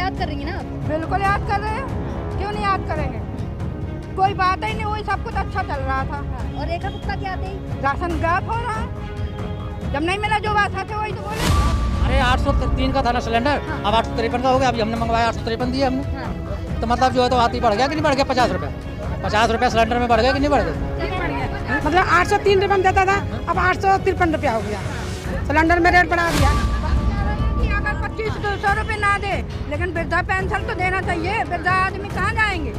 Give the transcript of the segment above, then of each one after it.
याद कर रही हैं ना आप? बिल्कुल याद कर रहे हैं, क्यों नहीं याद करेंगे। कोई बात ही नहीं हुई, सब कुछ अच्छा चल रहा था। और रेखा गुप्ता के आते ही राशन गायब हो रहा है, जब नहीं मिला जो बात है वही तो बोले। अरे 803 का था ना सिलेंडर, अब 853 का हो गया। अभी हमने मंगवाया 853 दिया हमने, तो मतलब जो है तो आती बढ़ गया कि नहीं बढ़ गया? 50 रुपये सिलेंडर में बढ़ गया कि नहीं बढ़ गया? मतलब 803 रुपये में देता था, अब 853 रुपया हो गया। सिलेंडर में रेट बढ़ा दिया। अगर 2500 रुपये ना दे, लेकिन वृद्धा पेंशन तो देना चाहिए। वृद्धा आदमी कहाँ जाएंगे?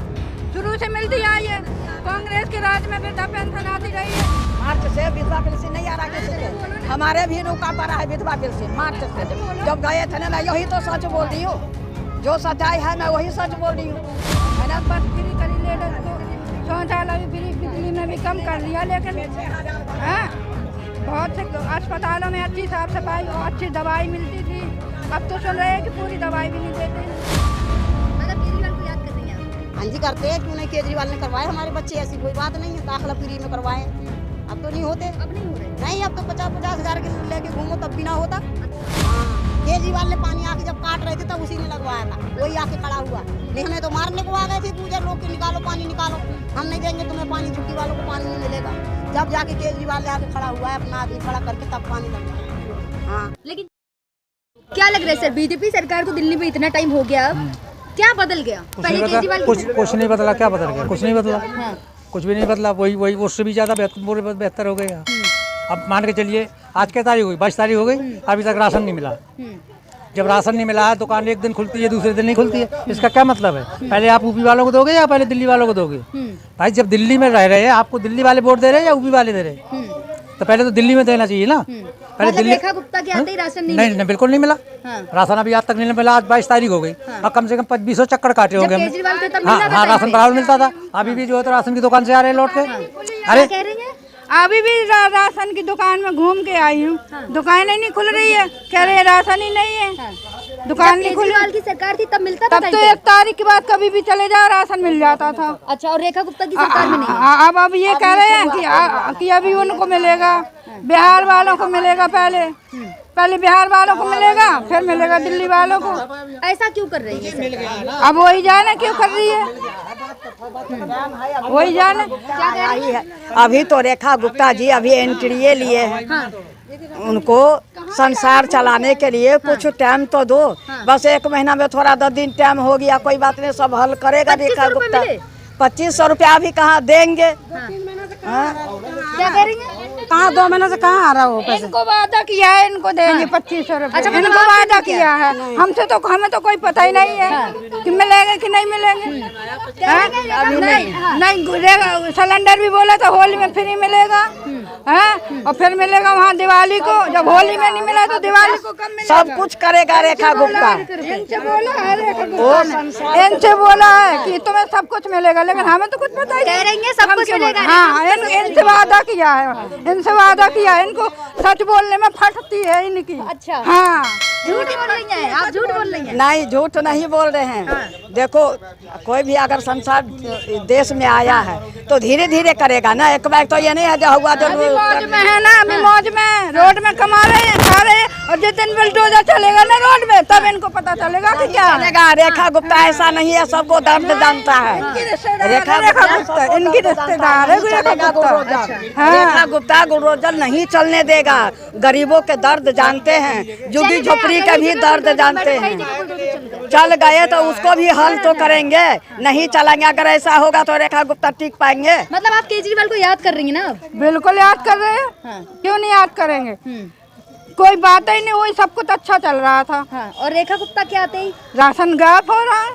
शुरू से मिलती आई है, कांग्रेस के राज में वृद्धा पेंशन आती रही है। मार्च से विधवा पेंशन नहीं आ रहा किसी से, हमारे भी रुका पड़ा है विधवा पेंशन मार्च से। जब गए थे ना, यही तो सच बोल रही हूँ, जो सच्चाई है मैं वही सच बोल रही हूँ। मैंने बस फ्री करी लेडीज को, शौचालय भी फ्री, बिजली में भी कम कर लिया। लेकिन बहुत से अस्पतालों में अच्छी साफ सफाई और अच्छी दवाई मिलती थी, अब तो सुन रहे हैं कि पूरी दवाई भी नहीं देते। मतलब केजरीवाल को याद कर रही हैं आप? हाँ जी करते हैं, क्यों नहीं? केजरीवाल ने करवाए हमारे बच्चे, ऐसी कोई बात नहीं है। दाखिला फ्री में करवाए, अब तो नहीं होते। अब नहीं हो रहे? नहीं, अब तो 50-50 हज़ार के लेके घूमो तब भी ना होता। केजरीवाल ने पानी आके जब काट रहे थे तब उसी ने लगवाया था, वही आके खड़ा हुआ। नहीं हमें तो मारने को आ गए थे गुजर लोग के, निकालो पानी निकालो, हम नहीं देंगे तुम्हें पानी, झुग्गी वालों को पानी नहीं मिलेगा। जब जाके केजरीवाल ने आके खड़ा हुआ है, अपना आदमी खड़ा करके तब पानी लगवाया। हाँ, लेकिन क्या लग रहा है सर, बीजेपी सरकार को दिल्ली में इतना टाइम हो गया, अब क्या बदल गया? पहले केजरीवाल कुछ नहीं बदला। क्या बदल गया? कुछ नहीं बदला, कुछ भी नहीं बदला। वही उससे भी ज़्यादा बेहतर हो गया। अब मान के चलिए आज क्या तारीख हुई? 22 तारीख हो गई, अभी तक राशन नहीं मिला। जब राशन नहीं मिला है, दुकान एक दिन खुलती है दूसरे दिन नहीं खुलती है, इसका क्या मतलब है? पहले आप यूपी वालों को दोगे या पहले दिल्ली वालों को दोगे? भाई जब दिल्ली में रह रहे हैं, आपको दिल्ली वाले वोट दे रहे हैं या यूपी वाले दे रहे हैं? तो पहले तो दिल्ली में देना चाहिए ना। पहले मतलब रेखा गुप्ता के आते ही राशन नहीं, बिल्कुल नहीं मिला। राशन अभी आज तक नहीं मिला। आज 22 तारीख हो गई, अब कम से कम 2500 चक्कर काटे होंगे हमने। केजरीवाल थे तब हाँ मिला था हाँ, टाइम राशन पे। बराबर मिलता था। अभी भी जो है तो राशन की दुकान से आ रहे हैं लौट के। अरे कह रही हैं अभी भी राशन की दुकान में घूम के आई हूँ, दुकान ही नहीं खुल रही है, कह रहे हैं राशन ही नहीं है। दुकान नहीं खुली, केजरीवाल की सरकार थी तब मिलता था तब तो टाइम पे? 1 तारीख के बाद कभी भी चले जाओ राशन मिल जाता था। अच्छा, और रेखा गुप्ता की सरकार में नहीं है? अब ये कह रहे हैं कि अभी उनको मिलेगा, बिहार वालों को मिलेगा। पहले बिहार वालों को मिलेगा, फिर मिलेगा दिल्ली वालों को। ऐसा क्यों कर रही है सरकार? अब वही जाने क्यों कर रही है, वही जाने। अभी तो रेखा गुप्ता जी अभी एंट्री लिए हैं, उनको संसार चलाने के लिए कुछ टाइम तो दो। बस 1 महीना में थोड़ा 10 दिन टाइम हो गया, कोई बात नहीं, सब हल करेगा रेखा गुप्ता। 2500 रुपया भी कहाँ देंगे? क्या कह रही हैं? कहाँ 2 महीने से कहाँ आ रहा हो पैसे? इनको वादा किया है, इनको देंगे 2500 रुपये। अच्छा, इनको वादा किया है, हमें तो कोई पता ही नहीं है कि मिलेंगे कि नहीं मिलेंगे। अभी नहीं गुजरेगा। सिलेंडर भी बोला था होली में फ्री मिलेगा, और फिर मिलेगा वहाँ दिवाली को। जब होली में नहीं मिला तो दिवाली को कब मिलेगा? सब कुछ करेगा रेखा गुप्ता। इनसे बोला है रेखा गुप्ता, इनसे बोला है कि तुम्हें सब कुछ मिलेगा, लेकिन हमें तो कुछ पता ही कह रही हैं सब कुछ मिलेगा। हाँ, इनसे वादा किया है, इनसे वादा किया है। इनको सच बोलने में फटती है इनकी। अच्छा, हाँ, झूठ बोल रही हैं आप, झूठ बोल रही हैं। नहीं, झूठ नहीं बोल रहे हैं। देखो, कोई भी अगर संसार देश में आया है तो धीरे धीरे करेगा ना, एक बार तो ये नहीं है जो हुआ जो मौज में है ना, अभी मौज में रोड में कमा रहे हैं, खा रहे हैं, और जिस दिन बुलडोजर चलेगा ना रोड में तब इनको पता चलेगा कि क्या है। चलेगा। रेखा गुप्ता ऐसा नहीं है, सबको दर्द जानता है। रेखा गुप्ता इनकी रिश्तेदार है। चलेगा रेखा गुप्ता गुलरोजल नहीं चलने देगा। गरीबों के दर्द जानते हैं, झुग्गी झोपड़ी के भी दर्द जानते हैं। चल गए तो उसको भी हल तो करेंगे, नहीं चलेंगे। अगर ऐसा होगा तो रेखा गुप्ता टिक पाएंगे? मतलब आप केजरीवाल को याद कर रही हैं ना अब? बिल्कुल याद कर रहे हैं, क्यों नहीं याद करेंगे। कोई बात ही नहीं हुई, सब कुछ अच्छा चल रहा था। और रेखा गुप्ता के आते ही राशन गायब हो रहा है,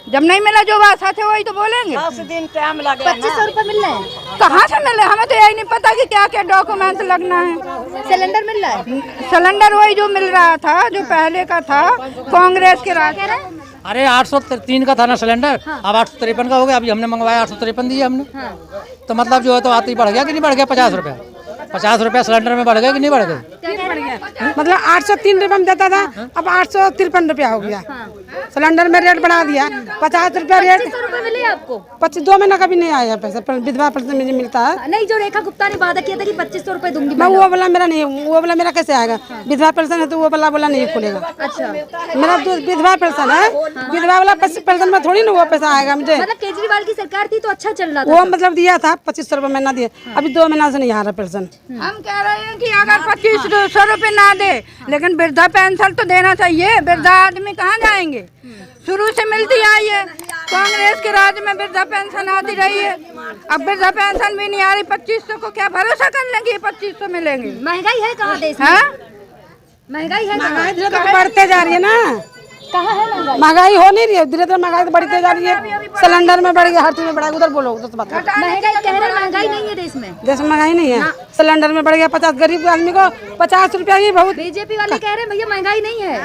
जब नहीं मिला जो बात है वही तो बोलेंगे। 10 दिन टाइम लगे। 2500 रुपये मिल रहे हैं? कहाँ से मिले? हमें तो यही नहीं पता कि क्या क्या डॉक्यूमेंट लगना है। सिलेंडर मिल रहा है? सिलेंडर वही जो मिल रहा था, जो पहले का था कांग्रेस के राज। अरे 803 का था ना सिलेंडर, अब 853 का हो गया। अभी हमने मंगवाया 853 दिया हमने, तो मतलब जो है तो आती बढ़ गया कि नहीं बढ़ गया? 50 रुपये सिलेंडर में बढ़ गए कि नहीं बढ़ गए? मतलब 803 रुपये में देता था, अब 853 रुपया हो गया। सिलेंडर में रेट बढ़ा दिया, 50 रुपया रेट। 2500 रुपए मिले आपको? 2 महीना कभी नहीं आया पैसा, विधवा पेंशन मुझे मिलता है। नहीं, जो रेखा गुप्ता ने वादा किया था कि 2500 रुपए दूंगी मैं वो वाला मेरा नहीं, वो वाला मेरा कैसे आएगा? विधवा पेंशन है तो वो वाला बोला नहीं खुलेगा। अच्छा, मेरा तो विधवा पेंशन है, विधवा वाला पेंशन में थोड़ी ना वो पैसा आएगा मुझे। मतलब केजरीवाल की सरकार थी तो अच्छा चल रहा था। वो मतलब दिया था 2500 रुपये महीना दिया, अभी 2 महीना से नहीं आ रहा पेंशन। हम कह रहे हैं कि अगर 2500 रुपए ना दे, लेकिन वृद्धा पेंशन तो देना चाहिए। वृद्धा आदमी कहाँ जाएंगे? शुरू से मिलती आई है, कांग्रेस के राज में वृद्धा पेंशन आती रही है। अब वृद्धा पेंशन भी नहीं आ रही। 2500 को क्या भरोसा कर लेंगे 2500 मिलेंगे? महंगाई है कहाँ देश में? महंगाई है कहाँ? महंगाई धीरे धीरे बढ़ते जा रही है ना। कहाँ है महंगाई? महंगाई हो नहीं रही है, धीरे धीरे महंगाई तो बढ़ते जा रही है। सिलेंडर में बढ़ गया, हर चीज में बढ़ा, उधर बोलो उधर बात। महंगाई कह रहे, महंगाई नहीं है देश में। देश में महंगाई नहीं है, सिलेंडर में बढ़ गया 50, गरीब आदमी को 50 रुपया ही बहुत। बीजेपी वाले कह रहे हैं भैया महंगाई नहीं है।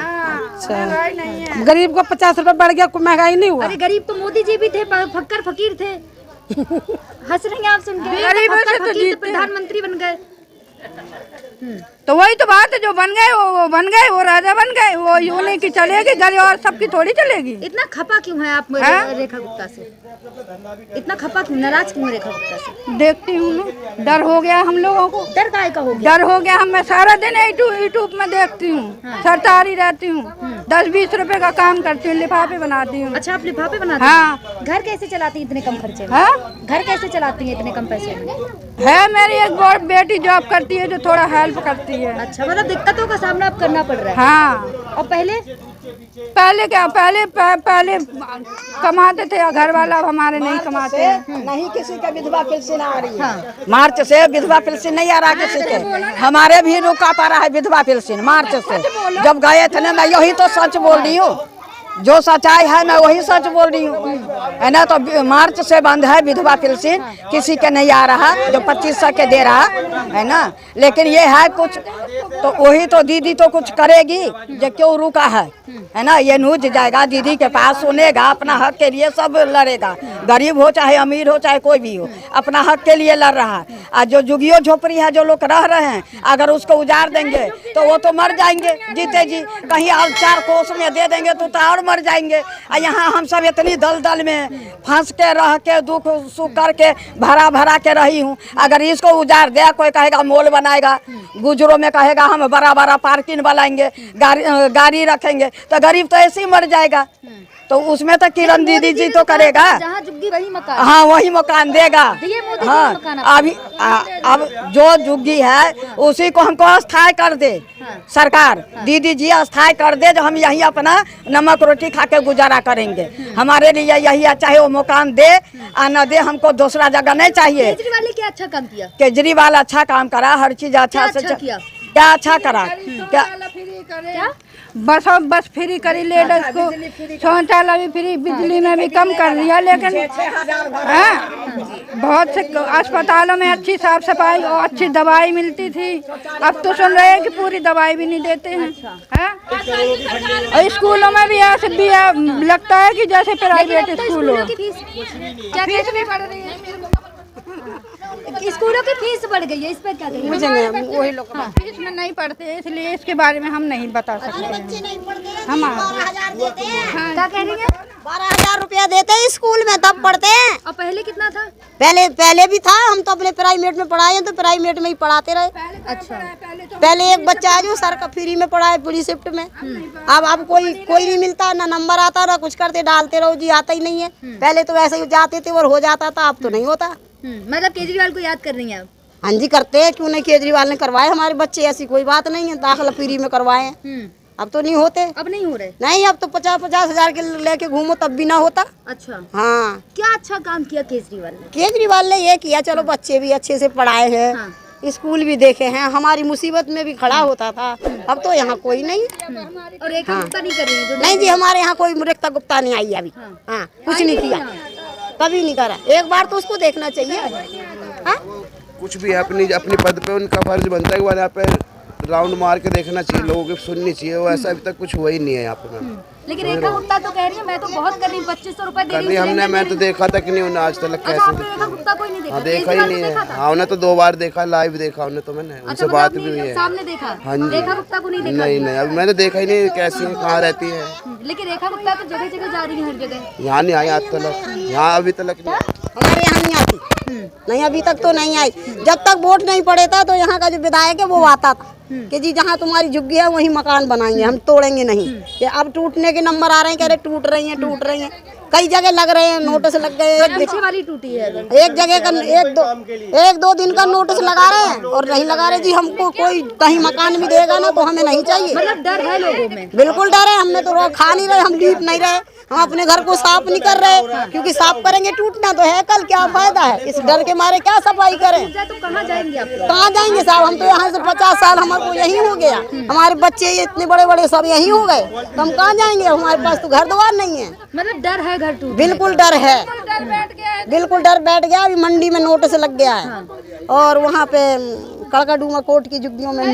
अच्छा, गरीब को 50 रुपया बढ़ गया, कोई महंगाई नहीं हुआ। अरे गरीब तो मोदी जी भी थे, फक्कर फकीर थे। हंस रही हैं आप सुन के? गरीबों से फक्कर तो फकीर जीते। तो प्रधानमंत्री बन गए। तो वही तो बात है, जो बन गए वो बन गए, वो राजा बन गए, वो उन्हीं की चलेगी, गरीब और सबकी थोड़ी चलेगी। इतना खपा क्यों है आप रेखा गुप्ता से? इतना खपा क्यों, नाराज क्यों रेखा गुप्ता से? देखती हूँ ना, डर हो गया हम लोगों को। डर काहे का हो गया? डर हो गया, मैं सारा दिन यूट्यूब में देखती हूँ, सरतारी रहती हूँ, 10-20 रुपए का काम करती हूँ, लिफाफे बनाती हूँ। अच्छा, आप लिफाफे बनाती हाँ। हैं? घर कैसे चलाती हैं इतने कम खर्चे में? हाँ? घर कैसे चलाती हैं इतने कम पैसे में? है मेरी एक बहुत बेटी जॉब करती है जो थोड़ा हेल्प करती है। अच्छा, मतलब दिक्कतों का सामना अब करना पड़ रहा है। हाँ। और पहले क्या पहले कमाते थे घर वाला, अब हमारे नहीं कमाते हैं। नहीं किसी का विधवा पेंशन आ रही है। मार्च से विधवा पेंशन नहीं आ रहा किसी के, हमारे भी रुका पा रहा है विधवा पेंशन मार्च से। जब गए थे ना, मैं यही तो सच बोल रही हूँ, जो सच्चाई है मैं वही सच बोल रही हूँ, है ना। तो मार्च से बंद है विधवा पेंशन, किसी के नहीं आ रहा, जो 2500 के दे रहा है ना। लेकिन ये है कुछ तो वही तो दीदी तो कुछ करेगी, जो क्यों रुका है ना। ये न्यूज जाएगा दीदी के पास, सुनेगा, अपना हक के लिए सब लड़ेगा, गरीब हो चाहे अमीर हो चाहे कोई भी हो, अपना हक के लिए लड़ रहा है। आज जो झुग्गियों झोपड़ी है जो लोग रह रहे हैं, अगर उसको उजाड़ देंगे तो वो तो मर जाएंगे जीते जी। कहीं और 4 कोस में दे देंगे तो और मर जाएंगे। यहाँ हम सब इतनी दलदल में फंस के रह के दुख सुख करके भरा के रही हूँ। अगर इसको उजाड़ दिया, कोई कहेगा मॉल बनाएगा, गुजरों में कहेगा हम बड़ा पार्किंग बनाएंगे, गाड़ी रखेंगे, तो गरीब तो ऐसे ही मर जाएगा। तो उसमें तो किरण दीदी जी तो करेगा, जहाँ झुग्गी वही मकान। हाँ वही मकान देगा। हाँ, अभी अब जो झुग्गी है उसी को हमको अस्थायी कर दे सरकार। दीदी जी अस्थायी कर दे, जो हम यही अपना नमक रोटी खा के गुजारा करेंगे। हमारे लिए यही चाहे वो मकान दे आ न दे, हमको दूसरा जगह नहीं चाहिए। केजरीवाल ने क्या अच्छा काम किया? केजरीवाल अच्छा काम करा, हर चीज अच्छा से किया। क्या अच्छा करा? क्या बस फ्री करी, लेडीज को शौचालय भी फ्री, बिजली में भी कम कर दिया। लेकिन बहुत से अस्पतालों में अच्छी साफ सफाई और अच्छी दवाई मिलती थी, अब तो सुन रहे हैं कि पूरी दवाई भी नहीं देते हैं। और स्कूलों में भी ऐसे भी लगता है कि जैसे प्राइवेट स्कूल हो। फीस भी बढ़ रही है, स्कूलों की फीस बढ़ गई है, इस पर क्या कहेंगे? वही लोग फीस में नहीं पढ़ते, इसलिए इसके बारे में हम नहीं बता सकते हैं। हम 12,000 देते हैं। क्या कह रही है? 12,000 रुपया देते हैं स्कूल में, तब पढ़ते हैं। और पहले कितना था? पहले भी था, हम तो अपने प्राइवेट में पढ़ाए हैं, तो प्राइवेट में ही पढ़ाते रहे। अच्छा, पहले एक बच्चा है जो सर का फ्री में पढ़ा है पूरी शिफ्ट में। अब कोई नहीं मिलता, ना नंबर आता, ना कुछ करते, डालते रहो जी, आता ही नहीं है। पहले तो ऐसे ही जाते थे और हो जाता था, अब तो नहीं होता। मतलब केजरीवाल को याद कर रही हैं आप? हाँ जी करते हैं, क्यों नहीं। केजरीवाल ने करवाए हमारे बच्चे, ऐसी कोई बात नहीं है, दाखिला फ्री में करवाए हैं। अब तो नहीं होते, अब नहीं हो रहे। नहीं, अब तो 50-50 हजार के लेके घूमो तब भी ना होता। अच्छा, हाँ, क्या अच्छा काम किया केजरीवाल ने? केजरीवाल ने ये किया, चलो बच्चे भी अच्छे से पढ़ाए हैं। हाँ। स्कूल भी देखे हैं, हमारी मुसीबत में भी खड़ा होता था। अब तो यहाँ कोई नहीं। और रेखा गुप्ता नहीं कर रही है? नहीं जी, हमारे यहाँ कोई रेखा गुप्ता नहीं आई अभी। हाँ, कुछ नहीं किया, कभी नहीं करा। एक बार तो उसको देखना चाहिए। हाँ? कुछ भी अपनी पद पे उनका फर्ज बनता है कि वहाँ पे राउंड मार के देखना चाहिए, लोगों की सुननी चाहिए। वो ऐसा अभी तक कुछ हुआ ही नहीं है यहाँ पे मैम। लेकिन रेखा गुप्ता तो कह रही है मैं तो बहुत कर रही हूँ, 2500 रुपए दे रही करनी हूँ हमने, सिलेंडर मैं दे तो रही हूँ। देखा तक नहीं उन्हें आज तक अच्छा, कैसे आपने रेखा गुप्ता को ही नहीं देखा? हाँ देखा केजरीवाल ही को नहीं देखा है। था? हाँ उन्हें तो 2 बार देखा, लाइव देखा उन्हें तो मैंने, अच्छा, उनसे मतलब बात आपने भी हुई है। सामने देखा? हाँ जी। रेखा गुप्ता को नहीं देखा? नहीं नहीं, अभी मैंने देखा ही नहीं कैसी है, कहाँ रहती है। लेकिन रेखा गुप्ता तो जगह जगह जा रही है, हर जगह। यहाँ नहीं आई आज तक, यहाँ अभी तक नहीं आई। हमारे यहाँ नहीं आती, नहीं अभी तक तो नहीं आई। जब तक वोट नहीं पड़े था तो यहाँ का जो विधायक है वो आता था कि जी जहाँ तुम्हारी झुग्गी है वहीं मकान बनाएंगे, हम तोड़ेंगे नहीं। ये अब टूटने के नंबर आ रहे हैं, कह रहे टूट रही हैं। कई जगह लग रहे हैं, नोटिस लग गए। पीछे वाली टूटी है एक जगह का एक दो दिन का नोटिस लगा रहे हैं और नहीं लगा रहे जी। हमको कोई कहीं मकान भी देगा ना तो हमें नहीं चाहिए। मतलब डर है लोगों में? बिल्कुल डर है, हमने तो रोज खा नहीं रहे, हम लीप नहीं रहे, हम अपने घर को साफ नहीं कर रहे, क्योंकि साफ करेंगे टूटना तो है, कल क्या फायदा है। इस डर के मारे क्या सफाई करें? तो कहाँ जाएंगे आप? कहाँ जाएंगे साहब? हम तो यहाँ से 50 साल हमारे को यही हो गया, हमारे बच्चे इतने बड़े बड़े सब यही हो गए, तो हम कहाँ जाएंगे? हमारे पास तो घर द्वार नहीं है। मतलब डर है घर टूट? बिल्कुल डर है, बिल्कुल डर बैठ गया। अभी मंडी में नोटिस लग गया है और वहाँ पे कड़काडूमा कोर्ट की झुग्गियों में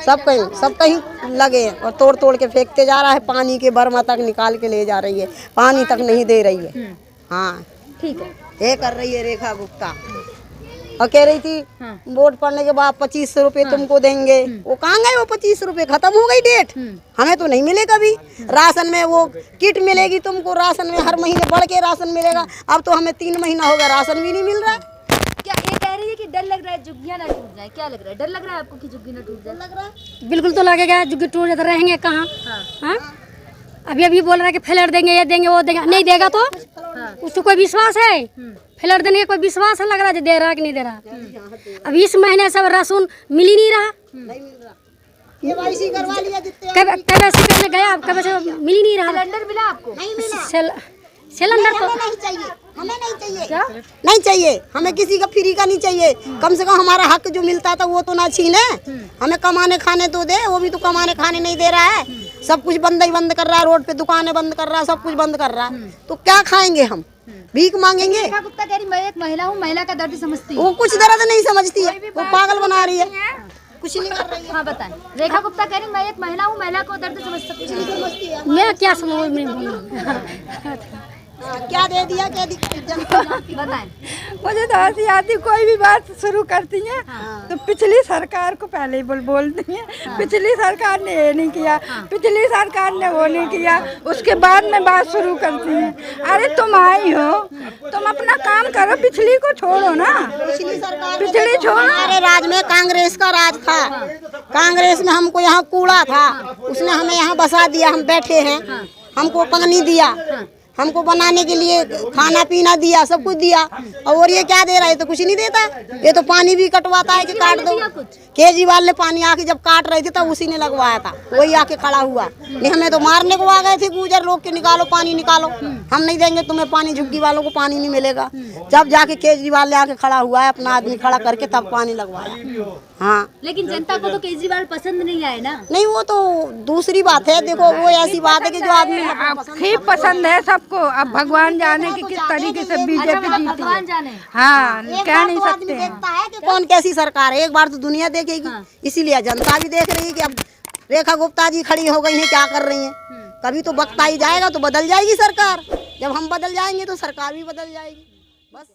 सब कहीं लगे हैं और तोड़ तोड़ के फेंकते जा रहा है। पानी के बर्मा तक निकाल के ले जा रही है, पानी तक नहीं दे रही है। हाँ ठीक है, ये कर रही है रेखा गुप्ता और कह रही थी वोट पड़ने के बाद 2500 रुपए तुमको देंगे। वो कहाँ गए वो 25 रुपए? खत्म हो गई डेट, हमें तो नहीं मिले कभी। राशन में वो किट मिलेगी तुमको, राशन में हर महीने बढ़ के राशन मिलेगा। अब तो हमें 3 महीना हो गया, राशन भी नहीं मिल रहा है। क्या ये कह रही है कि डर लग रहा है झुग्गियां ना टूट जाए? क्या लग रहा है, डर लग रहा है आपको कि झुग्गी ना टूट जाए? लग रहा है बिल्कुल तो लगेगा, झुग्गी टूट जाते रहेंगे कहाँ? हाँ? अभी बोल रहा है कि फ्लैट देंगे, ये देंगे, वो देंगे, नहीं देगा तो उसको कोई विश्वास है? फ्लैट देने का कोई विश्वास है? लग रहा है दे रहा है कि नहीं दे रहा? अब इस महीने सब राशन मिल ही नहीं रहा। KYC करवा लिया जितने KYC करने गया, अब KYC मिल ही नहीं रहा। सिलेंडर मिला आपको? नहीं मिला। सिलेंडर तो हमें नहीं चाहिए, हमें नहीं चाहिए। क्या नहीं चाहिए? हमें किसी का फ्री का नहीं चाहिए। कम से कम हमारा हक जो मिलता था वो तो ना छीने, हमें कमाने खाने तो दे। वो भी तो कमाने खाने नहीं दे रहा है, सब कुछ बंद ही बंद कर रहा है, रोड पे दुकानें बंद कर रहा है, सब कुछ बंद कर रहा है। तो क्या खाएंगे हम? भीख मांगेंगे? रेखा गुप्ता कह रही मैं एक महिला हूँ, महिला का दर्द समझती हूँ। वो कुछ दर्द नहीं समझती है, वो पागल बना रही है, कुछ नहीं कर रही है। हाँ बताएं। रेखा गुप्ता कह रही मैं एक महिला हूँ, महिला को दर्द समझ सकती है। मैं क्या समझ में बोलूं? क्या दे दिया, क्या बताएं। मुझे तो हंसी आती, कोई भी बात शुरू करती है तो पिछली सरकार को पहले ही बोलती है। पिछली सरकार ने ये नहीं किया, पिछली सरकार ने वो नहीं किया, उसके बाद में बात शुरू करती है। अरे तुम आई हो, तुम अपना काम करो, पिछली को छोड़ो ना। पिछली सरकार पिछली छोड़ो। हमारे राज में कांग्रेस का राज था, कांग्रेस में हमको यहाँ कूड़ा था, उसने हमें यहाँ बसा दिया, हम बैठे हैं, हमको पानी दिया, हमको बनाने के लिए खाना पीना दिया, सब कुछ दिया। और ये क्या दे रहा है? तो कुछ नहीं देता। ये तो पानी भी कटवाता है कि काट दो। केजरीवाल ने पानी आके जब काट रहे थे तब उसी ने लगवाया था, वही आके खड़ा हुआ। नहीं हमें तो मारने को आ गए थे गुजर लोग के, निकालो पानी निकालो, हम नहीं देंगे तुम्हें पानी, झुग्गी वालों को पानी नहीं मिलेगा। जब जाके केजरीवाल ने आके खड़ा हुआ है, अपना आदमी खड़ा करके तब पानी लगवाया। हाँ लेकिन जनता को तो केजरीवाल पसंद नहीं आए ना। नहीं वो तो दूसरी बात है। देखो वो ऐसी बात है कि जो आदमी ठीक पसंद है सबको। अब भगवान जाने की किस तरीके से बीजेपी जीती है। भगवान जाने। हाँ कह नहीं आदमी सकते। देखता है कि कौन कैसी सरकार है, एक बार तो दुनिया देखेगी, इसीलिए जनता भी देख रही है कि अब रेखा गुप्ता जी खड़ी हो गई हैं, क्या कर रही हैं। कभी तो वक्त आ ही जाएगा तो बदल जाएगी सरकार, जब हम बदल जाएंगे तो सरकार भी बदल जाएगी। बस